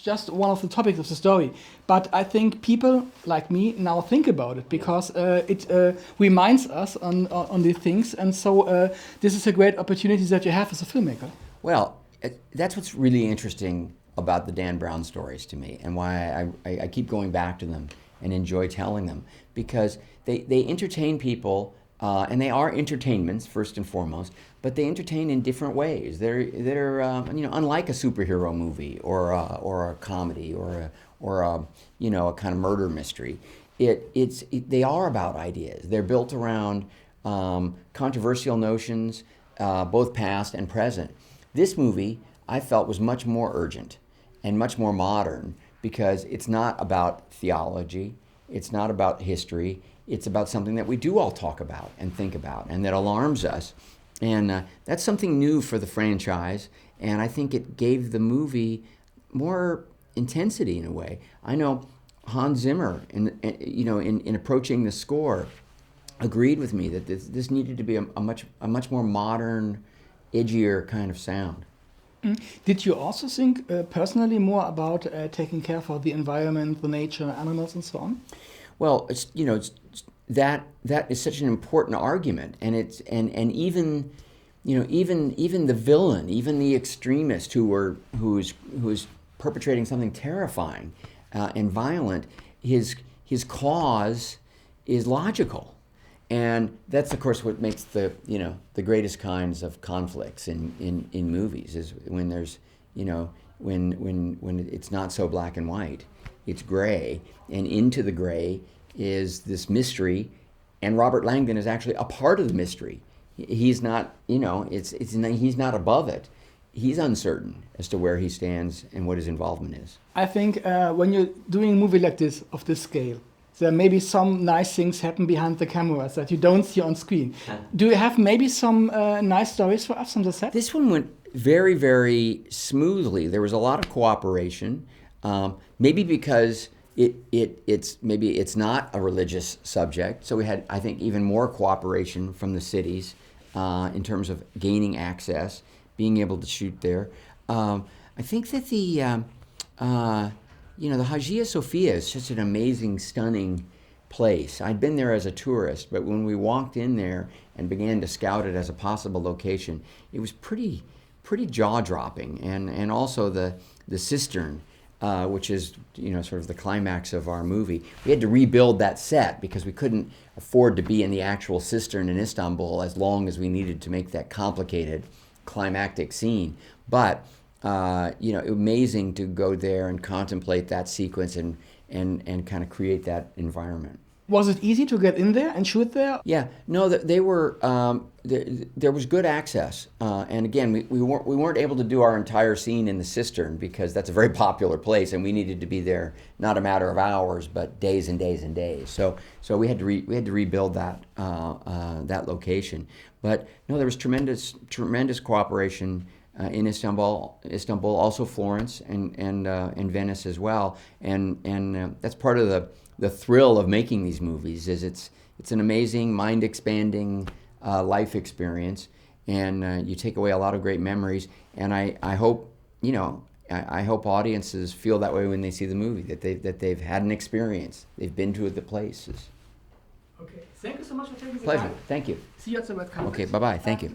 just one of the topics of the story. But I think people like me now think about it because it reminds us on these things. And so this is a great opportunity that you have as a filmmaker. Well, that's what's really interesting about the Dan Brown stories to me, and why I keep going back to them and enjoy telling them, because they entertain people, and they are entertainments first and foremost, but they entertain in different ways. They're unlike a superhero movie or a comedy or a a kind of murder mystery. They are about ideas. They're built around controversial notions, both past and present. This movie, I felt, was much more urgent and much more modern, because it's not about theology, it's not about history, it's about something that we do all talk about and think about and that alarms us. And that's something new for the franchise, and I think it gave the movie more intensity in a way. I know Hans Zimmer, in approaching the score, agreed with me that this needed to be a much more modern, edgier kind of sound. Did you also think personally more about taking care for the environment, the nature, animals, and so on? Well, that is such an important argument, and even the villain, even the extremist who's perpetrating something terrifying and violent, his cause is logical. And that's, of course, what makes the greatest kinds of conflicts in movies, is when there's when it's not so black and white, it's gray, and into the gray is this mystery, and Robert Langdon is actually a part of the mystery. He's not, he's not above it. He's uncertain as to where he stands and what his involvement is. I think when you're doing a movie like this, of this scale, there may be some nice things happen behind the cameras that you don't see on screen. Do you have maybe some nice stories for us on the set? This one went very, very smoothly. There was a lot of cooperation, maybe because it's not a religious subject. So we had, I think, even more cooperation from the cities in terms of gaining access, being able to shoot there. I think that the Hagia Sophia is such an amazing, stunning place. I'd been there as a tourist, but when we walked in there and began to scout it as a possible location, it was pretty jaw-dropping. And also the cistern, which is sort of the climax of our movie. We had to rebuild that set because we couldn't afford to be in the actual cistern in Istanbul as long as we needed to make that complicated climactic scene. But amazing to go there and contemplate that sequence and kind of create that environment. Was it easy to get in there and shoot there? Yeah, no, they were. There was good access, and again, we weren't able to do our entire scene in the cistern because that's a very popular place, and we needed to be there not a matter of hours, but days and days and days. So we had to rebuild that location. But no, there was tremendous cooperation in Istanbul, also Florence and Venice as well, and that's part of the thrill of making these movies. Is it's an amazing, mind-expanding life experience, and you take away a lot of great memories. And I hope I hope audiences feel that way when they see the movie, that they've had an experience, they've been to the places. Okay, thank you so much for taking the Pleasure. time. Thank you. See you at the webcam. Okay, bye-bye. Thank you.